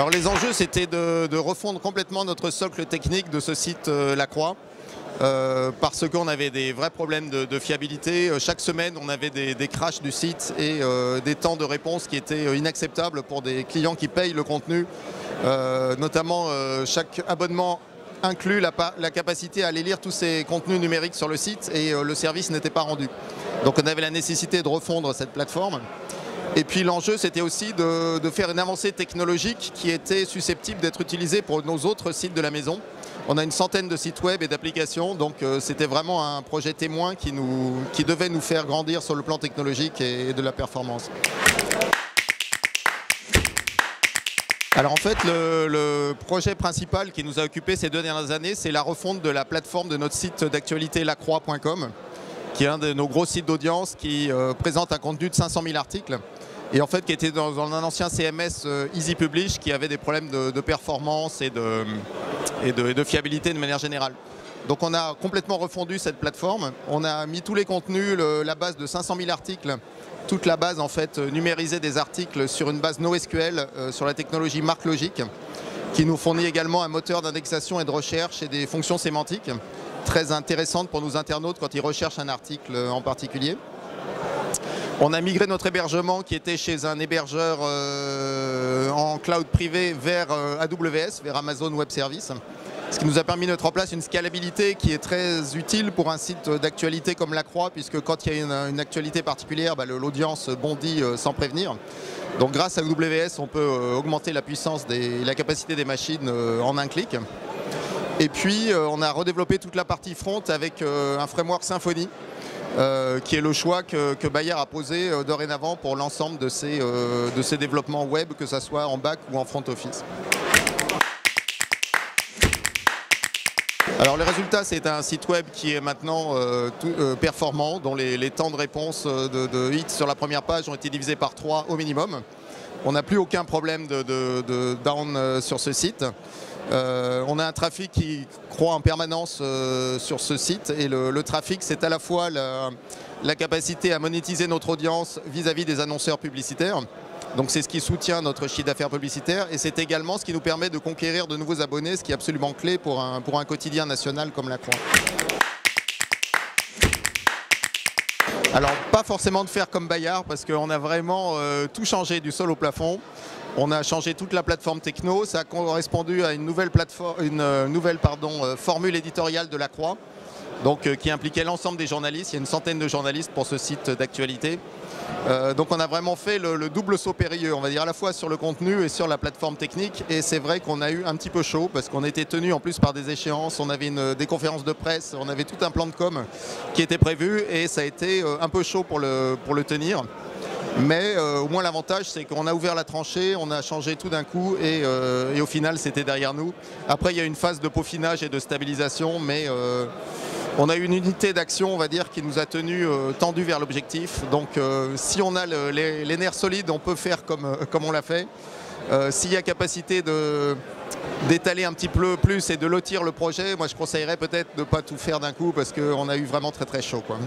Alors les enjeux, c'était de refondre complètement notre socle technique de ce site La Croix. Parce qu'on avait des vrais problèmes de fiabilité. Chaque semaine, on avait des crashs du site et des temps de réponse qui étaient inacceptables pour des clients qui payent le contenu. Notamment, chaque abonnement inclut la capacité à aller lire tous ces contenus numériques sur le site et le service n'était pas rendu. Donc on avait la nécessité de refondre cette plateforme. Et puis l'enjeu, c'était aussi de faire une avancée technologique qui était susceptible d'être utilisée pour nos autres sites de la maison. On a une centaine de sites web et d'applications, donc c'était vraiment un projet témoin qui devait nous faire grandir sur le plan technologique et de la performance. Alors en fait, le projet principal qui nous a occupé ces 2 dernières années, c'est la refonte de la plateforme de notre site d'actualité lacroix.com, qui est un de nos gros sites d'audience qui présente un contenu de 500 000 articles. Et en fait qui était dans un ancien CMS Easy Publish qui avait des problèmes de performance et de fiabilité de manière générale. Donc on a complètement refondu cette plateforme, on a mis tous les contenus, la base de 500 000 articles, toute la base en fait numérisée des articles sur une base NoSQL sur la technologie MarkLogic, qui nous fournit également un moteur d'indexation et de recherche et des fonctions sémantiques très intéressantes pour nos internautes quand ils recherchent un article en particulier. On a migré notre hébergement qui était chez un hébergeur en cloud privé vers AWS, vers Amazon Web Services, ce qui nous a permis de mettre en place une scalabilité qui est très utile pour un site d'actualité comme La Croix, puisque quand il y a une actualité particulière, l'audience bondit sans prévenir. Donc grâce à AWS, on peut augmenter la puissance et la capacité des machines en un clic. Et puis on a redéveloppé toute la partie front avec un framework Symfony, qui est le choix que Bayer a posé dorénavant pour l'ensemble de ses développements web, que ce soit en back ou en front office. Alors le résultat, c'est un site web qui est maintenant performant, dont les temps de réponse de hits sur la première page ont été divisés par 3 au minimum. On n'a plus aucun problème de down sur ce site. On a un trafic qui croît en permanence sur ce site et le trafic, c'est à la fois la capacité à monétiser notre audience vis-à-vis des annonceurs publicitaires. Donc c'est ce qui soutient notre chiffre d'affaires publicitaire et c'est également ce qui nous permet de conquérir de nouveaux abonnés, ce qui est absolument clé pour un quotidien national comme La Croix. Alors pas forcément de faire comme Bayard parce qu'on a vraiment tout changé du sol au plafond. On a changé toute la plateforme techno, ça a correspondu à une nouvelle formule éditoriale de La Croix, donc, qui impliquait l'ensemble des journalistes. Il y a une centaine de journalistes pour ce site d'actualité. Donc on a vraiment fait le double saut périlleux, on va dire, à la fois sur le contenu et sur la plateforme technique. Et c'est vrai qu'on a eu un petit peu chaud parce qu'on était tenu en plus par des échéances, on avait des conférences de presse, on avait tout un plan de com qui était prévu et ça a été un peu chaud pour le tenir. Mais au moins l'avantage, c'est qu'on a ouvert la tranchée, on a changé tout d'un coup et au final c'était derrière nous. Après il y a une phase de peaufinage et de stabilisation, mais on a eu une unité d'action, on va dire, qui nous a tenus tendus vers l'objectif. Donc si on a les nerfs solides, on peut faire comme on l'a fait. S'il y a capacité d'étaler un petit peu plus et de lotir le projet, moi je conseillerais peut-être de ne pas tout faire d'un coup parce qu'on a eu vraiment très très chaud, quoi.